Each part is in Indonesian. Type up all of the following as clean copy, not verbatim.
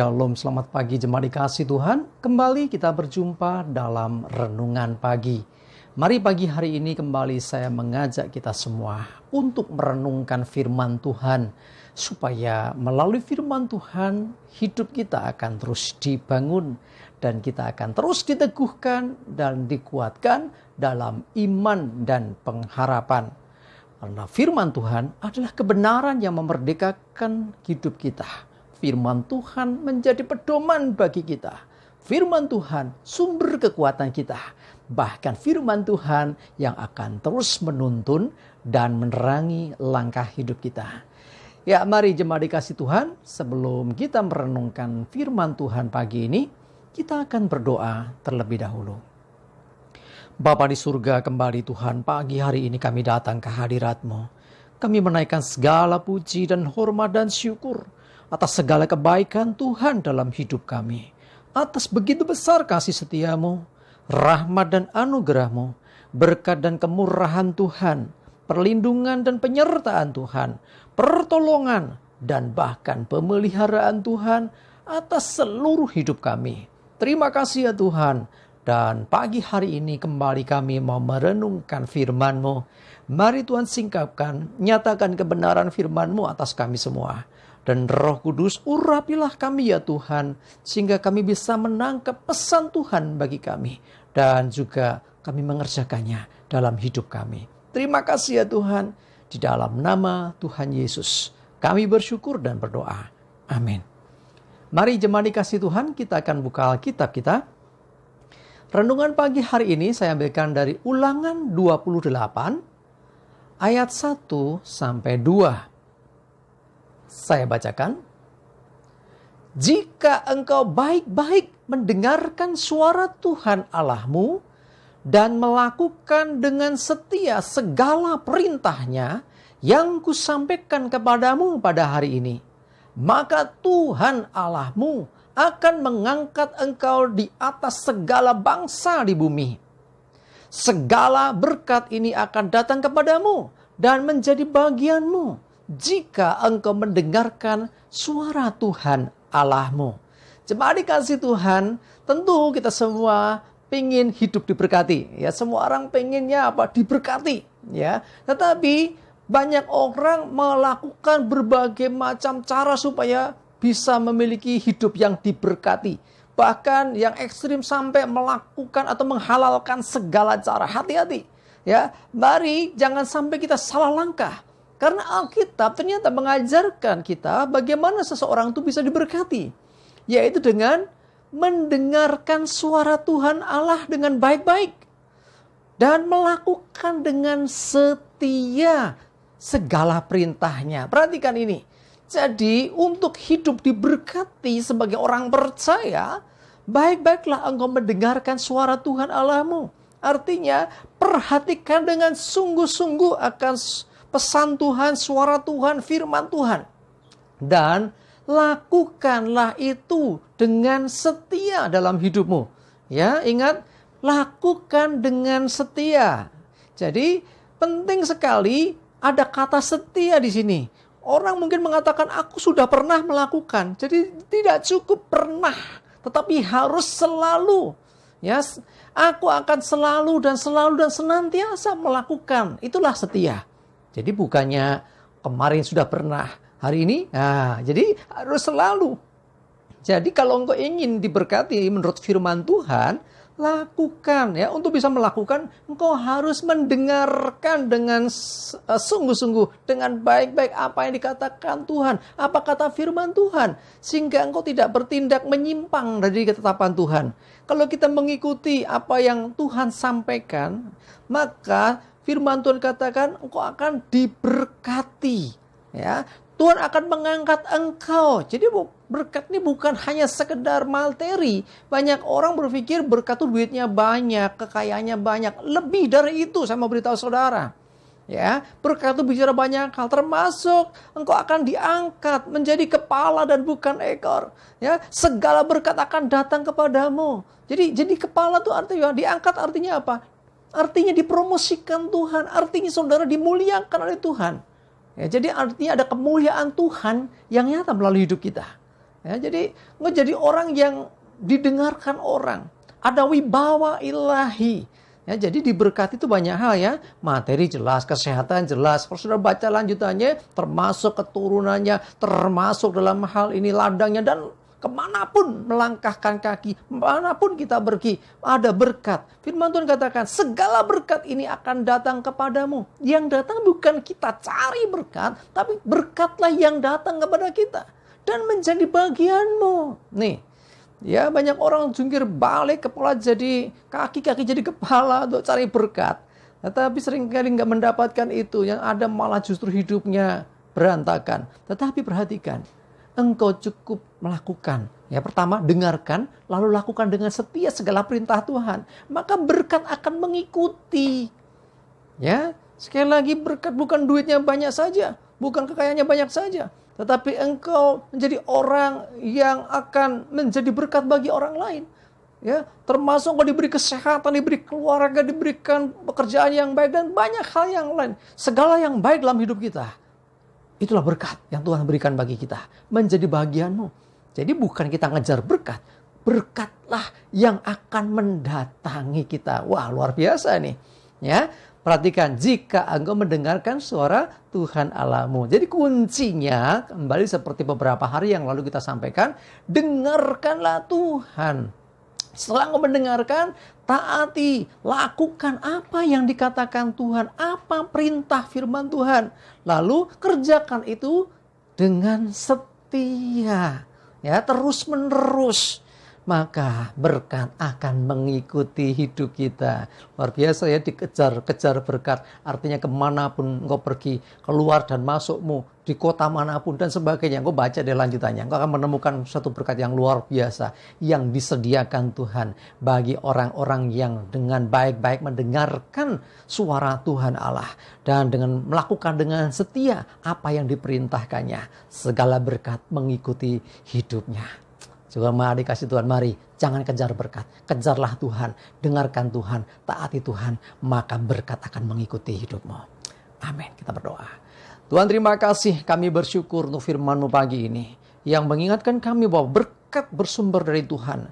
Shalom, selamat pagi jemaat dikasih Tuhan. Kembali kita berjumpa dalam renungan pagi. Mari pagi hari ini kembali saya mengajak kita semua untuk merenungkan firman Tuhan. Supaya melalui firman Tuhan hidup kita akan terus dibangun. Dan kita akan terus diteguhkan dan dikuatkan dalam iman dan pengharapan. Karena firman Tuhan adalah kebenaran yang memerdekakan hidup kita. Firman Tuhan menjadi pedoman bagi kita. Firman Tuhan sumber kekuatan kita. Bahkan firman Tuhan yang akan terus menuntun dan menerangi langkah hidup kita. Ya, mari jemaat dikasih Tuhan, sebelum kita merenungkan firman Tuhan pagi ini, kita akan berdoa terlebih dahulu. Bapa di surga, kembali Tuhan, pagi hari ini kami datang ke hadirat-Mu. Kami menaikkan segala puji dan hormat dan syukur atas segala kebaikan Tuhan dalam hidup kami. Atas begitu besar kasih setia-Mu, rahmat dan anugerah-Mu, berkat dan kemurahan Tuhan, perlindungan dan penyertaan Tuhan, pertolongan dan bahkan pemeliharaan Tuhan atas seluruh hidup kami. Terima kasih ya Tuhan. Dan pagi hari ini kembali kami mau merenungkan firman-Mu. Mari Tuhan singkapkan, nyatakan kebenaran firman-Mu atas kami semua. Dan Roh Kudus urapilah kami ya Tuhan, sehingga kami bisa menangkap pesan Tuhan bagi kami. Dan juga kami mengerjakannya dalam hidup kami. Terima kasih ya Tuhan, di dalam nama Tuhan Yesus kami bersyukur dan berdoa. Amin. Mari jemaat dikasih Tuhan, kita akan buka Alkitab kita. Renungan pagi hari ini saya ambilkan dari Ulangan 28 ayat 1 sampai 2. Saya bacakan. Jika engkau baik-baik mendengarkan suara Tuhan Allahmu dan melakukan dengan setia segala perintahnya yang kusampaikan kepadamu pada hari ini, maka Tuhan Allahmu akan mengangkat engkau di atas segala bangsa di bumi. Segala berkat ini akan datang kepadamu dan menjadi bagianmu jika engkau mendengarkan suara Tuhan Allahmu. Jemaat dikasih Tuhan, tentu kita semua pengen hidup diberkati. Ya, semua orang pengennya apa? Diberkati. Ya, tetapi banyak orang melakukan berbagai macam cara supaya bisa memiliki hidup yang diberkati. Bahkan yang ekstrim sampai melakukan atau menghalalkan segala cara. Hati-hati. Ya, mari jangan sampai kita salah langkah. Karena Alkitab ternyata mengajarkan kita bagaimana seseorang itu bisa diberkati. Yaitu dengan mendengarkan suara Tuhan Allah dengan baik-baik. Dan melakukan dengan setia segala perintahnya. Perhatikan ini. Jadi untuk hidup diberkati sebagai orang percaya, baik-baiklah engkau mendengarkan suara Tuhan Allahmu. Artinya perhatikan dengan sungguh-sungguh akan pesan Tuhan, suara Tuhan, firman Tuhan. Dan lakukanlah itu dengan setia dalam hidupmu. Ya, ingat, lakukan dengan setia. Jadi penting sekali ada kata setia di sini. Orang mungkin mengatakan aku sudah pernah melakukan. Jadi tidak cukup pernah, tetapi harus selalu. Ya, aku akan selalu dan senantiasa melakukan. Itulah setia. Jadi bukannya kemarin sudah pernah, hari ini, jadi harus selalu. Jadi kalau engkau ingin diberkati menurut firman Tuhan, lakukan ya. Untuk bisa melakukan, engkau harus mendengarkan dengan sungguh-sungguh, dengan baik-baik apa yang dikatakan Tuhan, apa kata firman Tuhan, sehingga engkau tidak bertindak menyimpang dari ketetapan Tuhan. Kalau kita mengikuti apa yang Tuhan sampaikan, maka firman Tuhan katakan engkau akan diberkati. Ya, Tuhan akan mengangkat engkau. Jadi berkat ini bukan hanya sekedar materi. Banyak orang berpikir berkat itu duitnya banyak, kekayaannya banyak. Lebih dari itu saya mau beritahu saudara. Ya, berkat itu bicara banyak hal, termasuk engkau akan diangkat menjadi kepala dan bukan ekor. Ya, segala berkat akan datang kepadamu. Jadi kepala itu artinya diangkat, artinya apa? Artinya dipromosikan Tuhan, artinya saudara dimuliakan oleh Tuhan. Ya, jadi artinya ada kemuliaan Tuhan yang nyata melalui hidup kita. Ya, jadi menjadi orang yang didengarkan orang. Ada wibawa ilahi. Ya, jadi diberkati itu banyak hal ya. Materi jelas, kesehatan jelas. Kalau sudah baca lanjutannya, termasuk keturunannya, termasuk dalam hal ini ladangnya, dan kemanapun melangkahkan kaki, manapun kita pergi, ada berkat. Firman Tuhan katakan, segala berkat ini akan datang kepadamu. Yang datang bukan kita cari berkat, tapi berkatlah yang datang kepada kita. Dan menjadi bagianmu. Nih, ya banyak orang jungkir balik, kepala jadi kaki, kaki jadi kepala untuk cari berkat. Tetapi seringkali nggak mendapatkan itu. Yang ada malah justru hidupnya berantakan. Tetapi perhatikan, engkau cukup melakukan. Ya, pertama, dengarkan, lalu lakukan dengan setia segala perintah Tuhan. Maka berkat akan mengikuti. Ya, sekali lagi berkat bukan duitnya banyak saja, bukan kekayaannya banyak saja. Tetapi engkau menjadi orang yang akan menjadi berkat bagi orang lain. Ya, termasuk engkau diberi kesehatan, diberi keluarga, diberikan pekerjaan yang baik, dan banyak hal yang lain. Segala yang baik dalam hidup kita. Itulah berkat yang Tuhan berikan bagi kita. Menjadi bagianmu. Jadi bukan kita ngejar berkat. Berkatlah yang akan mendatangi kita. Wah, luar biasa nih. Ya, perhatikan, jika engkau mendengarkan suara Tuhan Allahmu. Jadi kuncinya, kembali seperti beberapa hari yang lalu kita sampaikan, dengarkanlah Tuhan. Setelah engkau mendengarkan, taati, lakukan apa yang dikatakan Tuhan, apa perintah firman Tuhan. Lalu kerjakan itu dengan setia, ya, terus menerus. Maka berkat akan mengikuti hidup kita. Luar biasa ya, dikejar-kejar berkat. Artinya kemanapun engkau pergi, keluar dan masukmu, di kota manapun dan sebagainya. Engkau baca di lanjutannya, engkau akan menemukan satu berkat yang luar biasa. Yang disediakan Tuhan bagi orang-orang yang dengan baik-baik mendengarkan suara Tuhan Allah. Dan dengan melakukan dengan setia apa yang diperintahkannya. Segala berkat mengikuti hidupnya. Coba mari kasih Tuhan, mari jangan kejar berkat, kejarlah Tuhan, dengarkan Tuhan, taati Tuhan, maka berkat akan mengikuti hidupmu. Amin. Kita berdoa. Tuhan, terima kasih, kami bersyukur untuk firman-Mu pagi ini yang mengingatkan kami bahwa berkat bersumber dari Tuhan.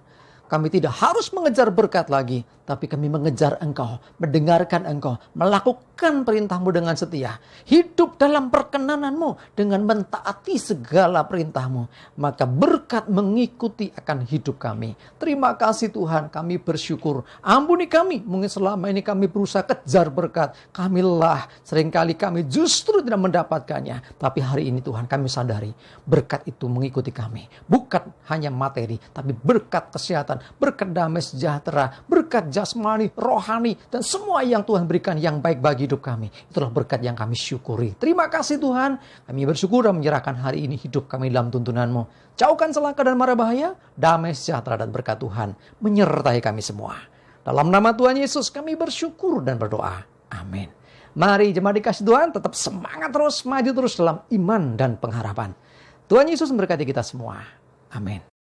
Kami tidak harus mengejar berkat lagi, tapi kami mengejar Engkau, mendengarkan Engkau, melakukan perintah-Mu dengan setia. Hidup dalam perkenanan-Mu dengan mentaati segala perintah-Mu. Maka berkat mengikuti akan hidup kami. Terima kasih Tuhan, kami bersyukur. Ampuni kami, mungkin selama ini kami berusaha kejar berkat. Kami lelah, seringkali kami justru tidak mendapatkannya. Tapi hari ini Tuhan, kami sadari berkat itu mengikuti kami. Bukan hanya materi, tapi berkat kesehatan, berkat damai sejahtera, berkat jasmani, rohani, dan semua yang Tuhan berikan yang baik bagi hidup kami. Itulah berkat yang kami syukuri. Terima kasih Tuhan, kami bersyukur dan menyerahkan hari ini hidup kami dalam tuntunan-Mu. Jauhkan celaka dan mara bahaya, damai sejahtera dan berkat Tuhan menyertai kami semua. Dalam nama Tuhan Yesus kami bersyukur dan berdoa. Amin. Mari jemaat dikasih Tuhan, tetap semangat terus, maju terus dalam iman dan pengharapan. Tuhan Yesus memberkati kita semua. Amin.